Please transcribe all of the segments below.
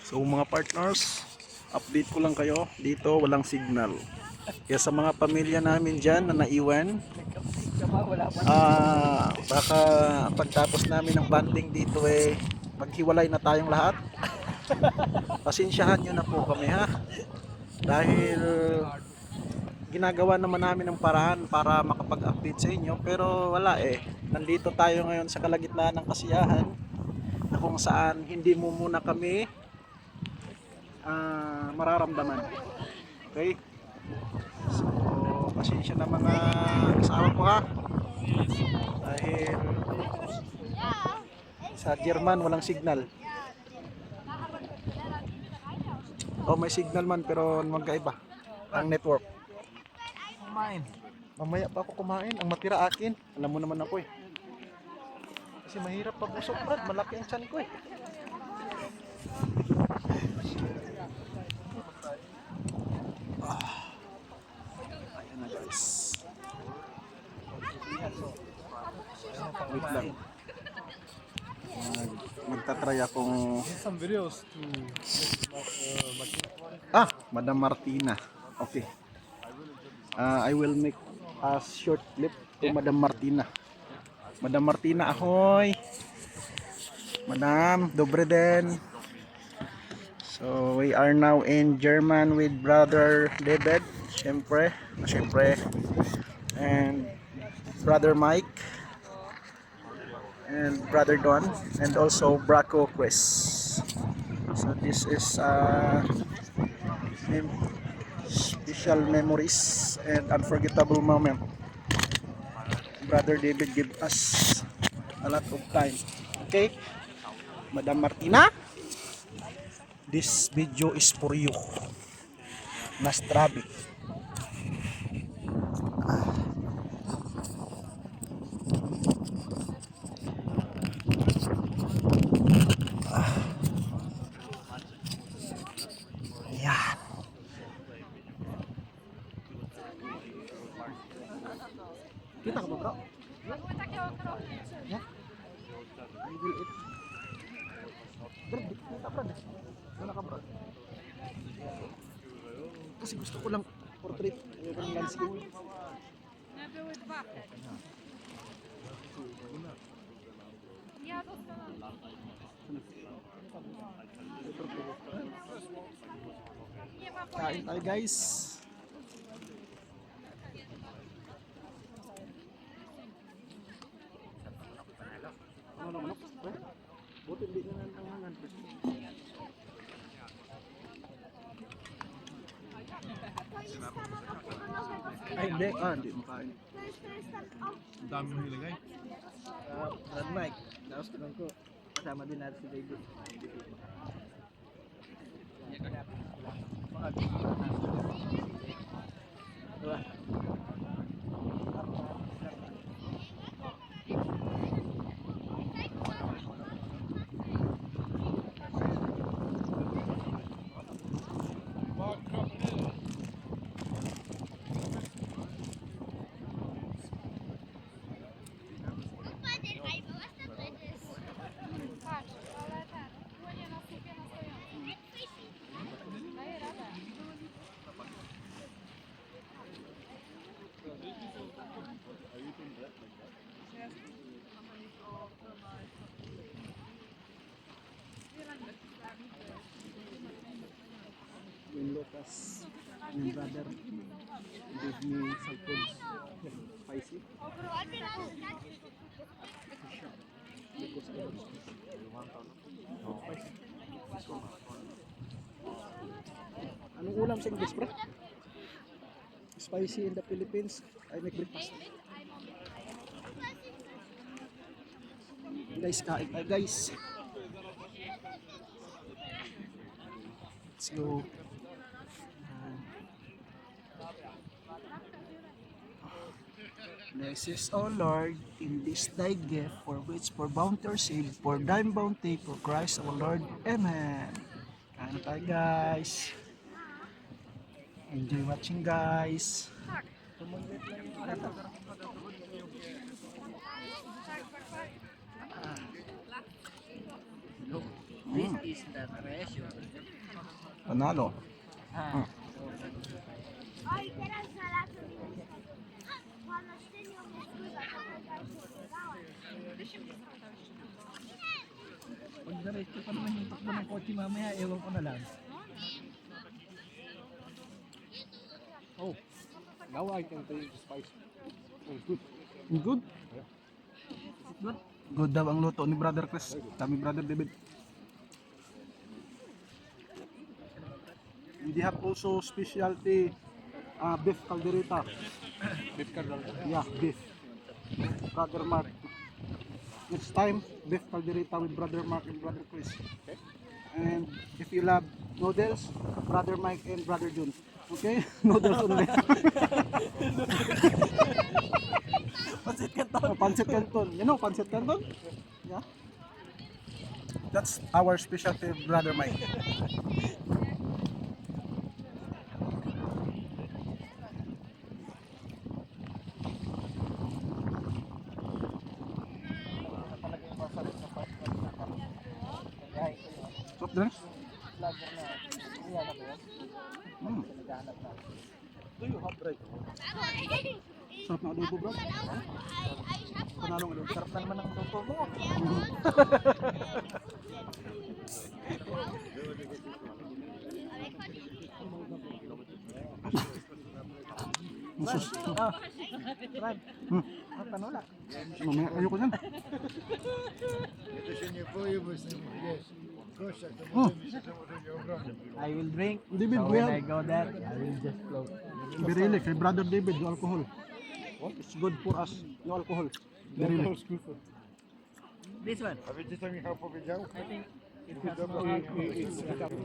So mga partners, update ko lang kayo. Dito walang signal. Kaya sa mga pamilya namin dyan na naiwan, baka pagtapos namin ng banding dito maghiwalay na tayong lahat. Pasensyahan nyo na po kami ha. Dahil ginagawa naman namin ng paraan para makapag-update sa inyo. Pero wala Nandito tayo ngayon sa kalagitnaan ng kasiyahan na kung saan hindi mo muna kami mararamdaman. Okay? So, pasensya na mga kasama ko ha. Dahil sa German walang signal. May signal man pero magkaiba ang network. Kumain. Mamaya pa ako kumain. Ang matira akin. Alam mo naman ako Kasi mahirap pabusok Brad. Malaki ang tiyan ko Ayan na guys. Wait lang. Magtatry akong Madam Martina. Okay. I will make a short clip to Madam Martina. Madam Martina, ahoy! Madam, dobre den. So we are now in German with Brother David, syempre, and Brother Mike, and Brother Don, and also Braco Chris. So this is special memories and unforgettable moment. Brother David give us a lot of time. Okay, Madam Martina, this video is for you. Nastrabi. Yan. Kita ka ba bro? Yeah. I will eat. Brad, kita Brad. Wala ka Brad. Kasi gusto ko lang portrait ng landscape. Kain tayo guys. Ano naman ako? Buti hindi na nangangan. Hindi makain. Ang dami mo nilagay. Brad Mike, naos ko lang ko. Kasama din natin si David. Diba? When Lucas, yung brother, gave me some food, spicy. Anong ulam sa English, bro? Spicy in the Philippines. I make breakfast. Guys, kain tayo guys. Let's go. Bless us, O Lord, in this thy gift, for which for bounty received, for thine bounty, for Christ our Lord. Amen. Kain tayo guys. Enjoy watching guys. is the treasure. Panalo. Ah. Oj, teraz znalazłem Panosztynią Moskwa, Pag diretso pa naman yung takbo ng kotse mamaya, ewan ko na lang. Oh, now I can taste the spice. Oh, it's good. Good? Good? Good daw ang luto ni Brother Chris. Kami Brother David. We have also specialty beef caldereta. Beef cardamom. Yeah, beef. Brother Mark. Next time, beef caldereta with Brother Mark and Brother Chris. Okay. And if you love noodles, Brother Mike and Brother Jun. Okay? Noodles only. Pancit Canton. Pancit Canton. You know Pancit Canton? Yeah. That's our specialty, Brother Mike. Soft drinks? Mm. Do you have bread? Sarap na adobo, bro. Panalong adobo. Sarap na naman ang adobo mo. Masus. Brad, Hmm. ang panula. Mamaya ayoko yan. To się nie boję, bo jestem, wiesz, w kościach to O, może nie obronię. I will drink. David, So we when have- I go there, I will just float. Birili kay Brother David, no alcohol. It's good for us, no alcohol. Birili. This one. A wiecie co Michał powiedział? I think it has no alcohol. Gotowy.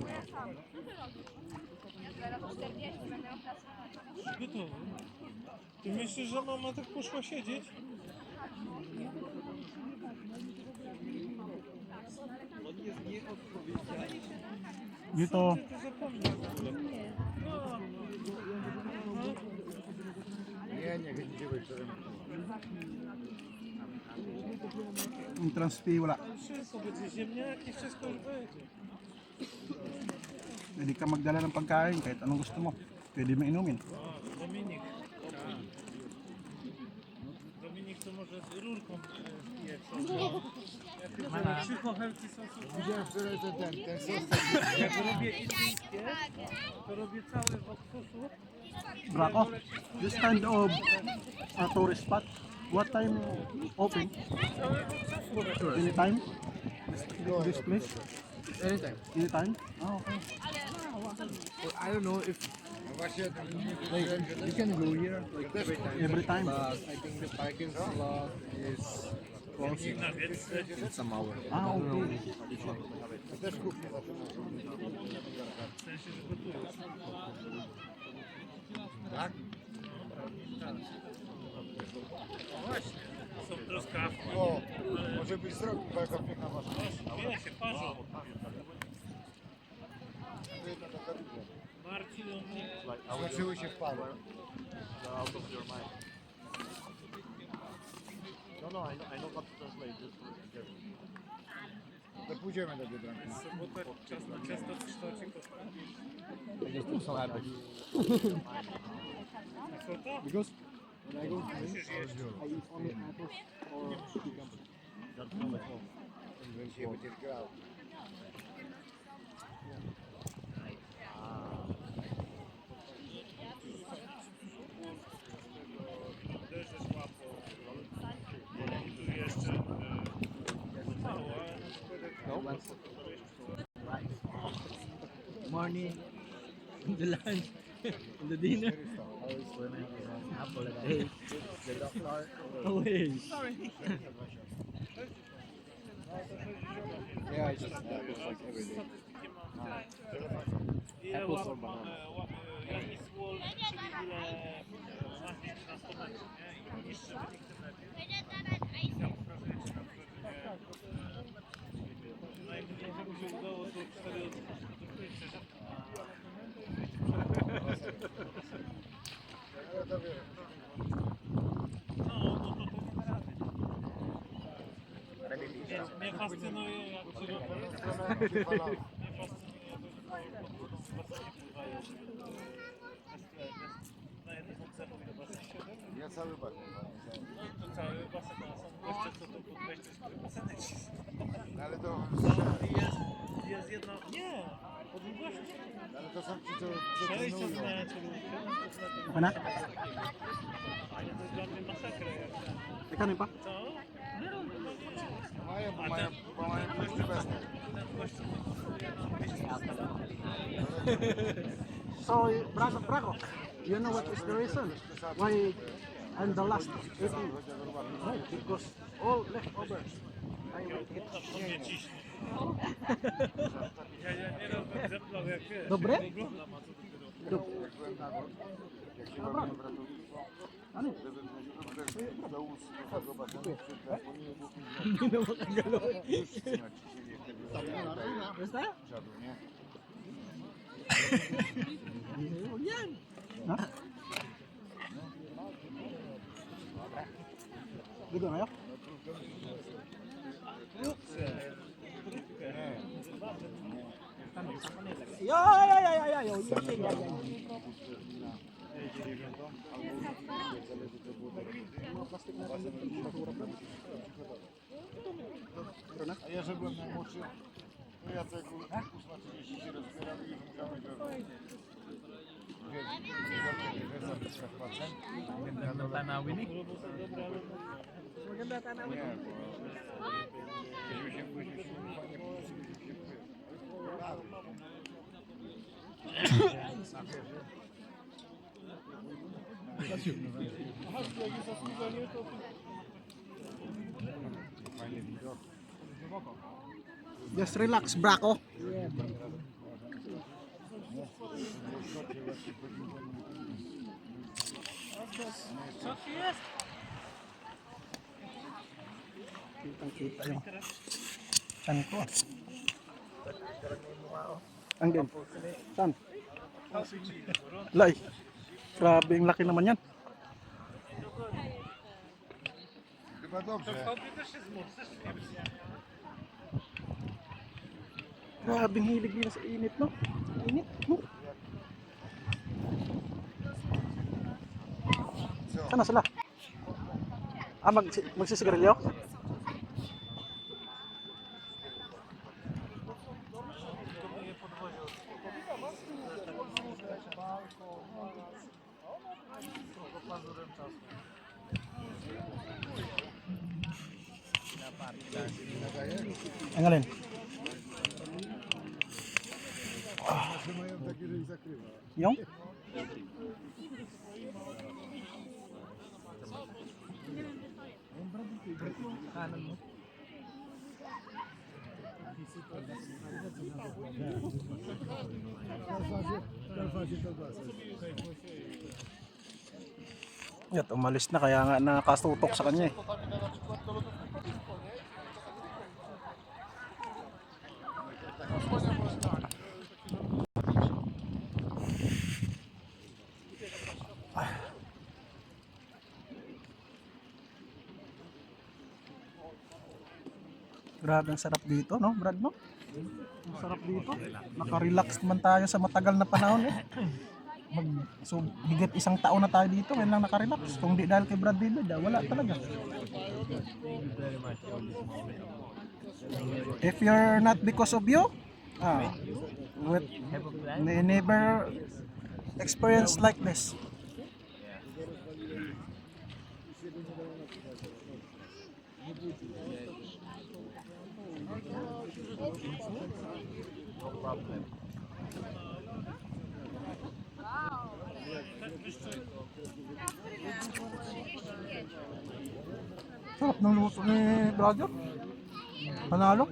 Ty myślisz, że mama tak poszła siedzieć? Dito, To zapomniał w ogóle. Nie chcecie wieczorem. entrance fee wala. Wszystko będzie ziemniaki, wszystko już będzie. Pwede ka magdala ng pagkain kahit anong gusto mo. Pwede mo inumin. O, Dominik. Dominik to może z rurką pije coś. Jak psychohelki są super. Widziałem wczoraj ten sos. Jak robię indyjskie, to robię cały w oksusu. Brako, this kind of tourist spot, what time open? Anytime? This place? Anytime. Anytime? Oh, okay. I don't know if No właśnie, like you can go here like every time. Every time? But I think the parking slot is closing in some hour. Ah, okay. to też kupię. Tak? Są truskawki. O, może być zrobił, bo jaka piękna wasza. Wie się, parzą. Marcin, Zaczęły się w parę. To pójdziemy do Biedronki. sobota, czas na ciasto w kształcie kostka. I just do some apples. A co to? Because when I go to Musisz jeść. I eat only apples or cucumbers. Dzisiaj będzie grał. Uderzysz łapą. Tu jeszcze mało, ale na przykład Morning, the lunch, the dinner. Apple a day. The doctor always. Yeah, I just apples like every day. ile Apples łap, or banana. jaki słol, czyli ile masz na stomacie, nie? Im niższy wynik, tym lepiej. Ja pokazuję Ci na przykład, że najmniej mi się udało, to 4 od 5. Ale to wiem. No, no to nie da rady. Mnie fascynuje, jak ci robią Ja cały bar. To cały basen, a są goście, co to pod wejściem z którym baseny Ale to, jest jedno... Nie! Po długości. ale to są ci, co Przejście trenują. na celówkę. Mana? Ale to jest dla mnie masakra. Jak Ikaw pa? to? Mają, bo mają gości bez tego. So, Braco, you know what is the reason why I'm the last eating? Right, because all leftovers I will eat. Mnie ciśnie. Ja nie robię zemdlał jak wiesz. Dobre? Oglądam, a co dopiero. Jak byłem na dół, jak się robiłem w ratownictwo, żeby wziąć do ust tego basenu, przytelefonuję, bo już trzymać ciśnienie wtedy żadu, nie? Dito na yun? A ja, że byłem najmłodszy, to ja tego 8:30 się rozbieram i już musiałem go... Ganda ng tanawin eh. Nie, bo... Myśmy się fajnie połączyli. Fajny widok. Just relax, Braco. Co ci jest? Kitang-kita yung chan ko. Ang din. Chan. Lay. Grabe, ang laki naman yan. Chyba dobrze. Tobie też się zmóż, też nie wiem. Grabe, ang hilig nila sa init, no? Init, no? Saan na sila? Ah, magsisigarilyo? Ang alin? Że mają takie, że ich zakrywa. Yung? Kanan mo. Yan, umalis na kaya nga nakasutok sa kanya eh. Grabe ang sarap dito, no, Brad, no? Ang sarap dito. Naka-relax naman tayo sa matagal na panahon eh. So, higit isang taon na tayo dito, ngayon lang naka-relax. Kung di dahil kay Brad David, wala talaga. If you're not because of you, with never experience like this. Sarap ng luto ni brother. Panalo.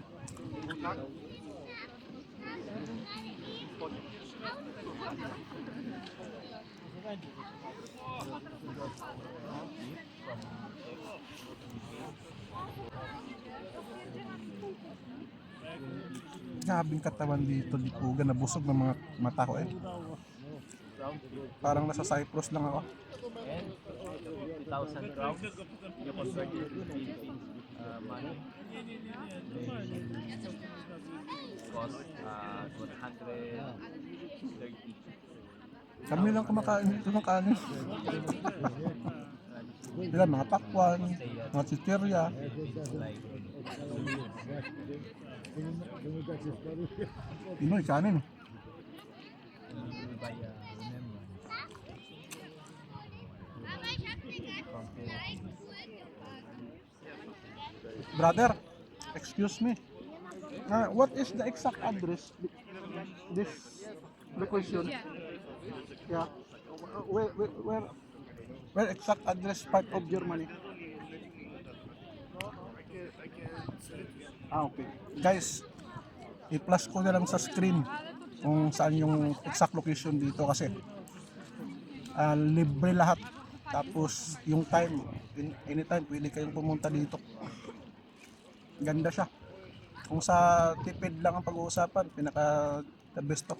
Grabing katawan dito, lipugan na busog ng mga mata ko eh. Parang nasa Cyprus lang ako. 2,000 crowns. You convert it to Philippines money. cost 130. Kami lang kumakain dito ng kanin. Sila mga pakwan, mga chichirya. Like Pinoy kanin. you buy a remembrance Brother, excuse me. What is the exact address? This location? Yeah. Where exact address part of Germany? Okay. Guys, i-plus ko na lang sa screen kung saan yung exact location dito kasi libre lahat. Tapos yung time, anytime pwede kayong pumunta dito. Ganda siya. Kung sa tipid lang ang pag-uusapan, pinaka the best to.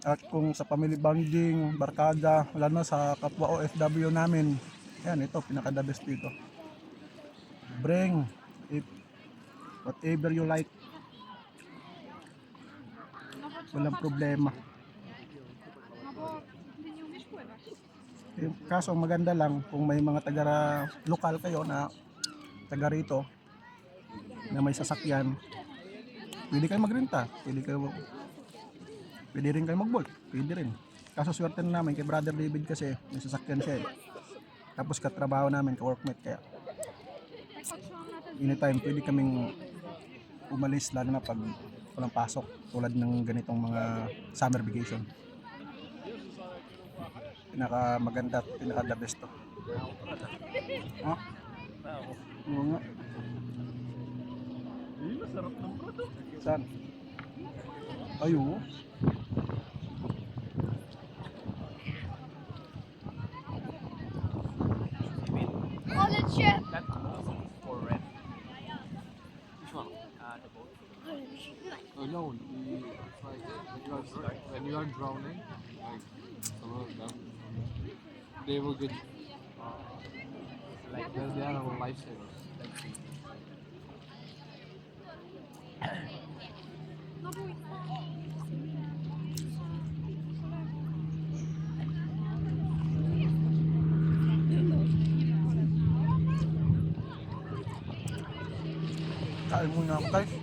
At kung sa family bonding, barkada, wala na sa kapwa OFW namin, yan, ito, pinaka the best dito. Bring if whatever you like. Walang problema. Kaso maganda lang kung may mga taga lokal kayo na taga rito na may sasakyan, pwede kayo magrenta, pwede rin kayo mag-bolt, pwede rin. Kaso swerte na namin kay Brother David kasi may sasakyan siya tapos katrabaho namin, ka-workmate, kaya anytime pwede kaming umalis lalo na pag walang pasok tulad ng ganitong mga summer vacation. Pinaka maganda, pinaka the best to. Oo nga. Masarap ng prato. Saan? Ayun. Oh, the chip. that for rent. Which one? The boat. Oh no, it's like when you are drowning, like some of them, they will get like they are our lifesavers. Kain muna ako guys.